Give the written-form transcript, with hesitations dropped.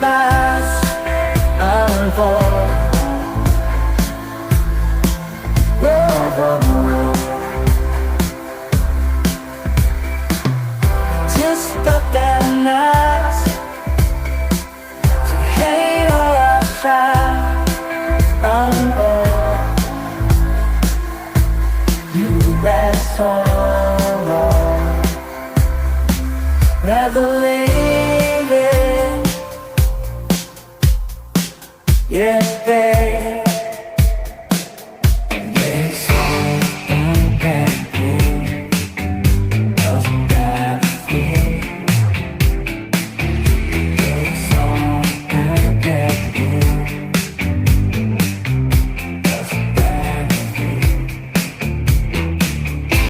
past unfold. Just stuck that night to hate all I tried. You rest so long, never leaving. Yeah.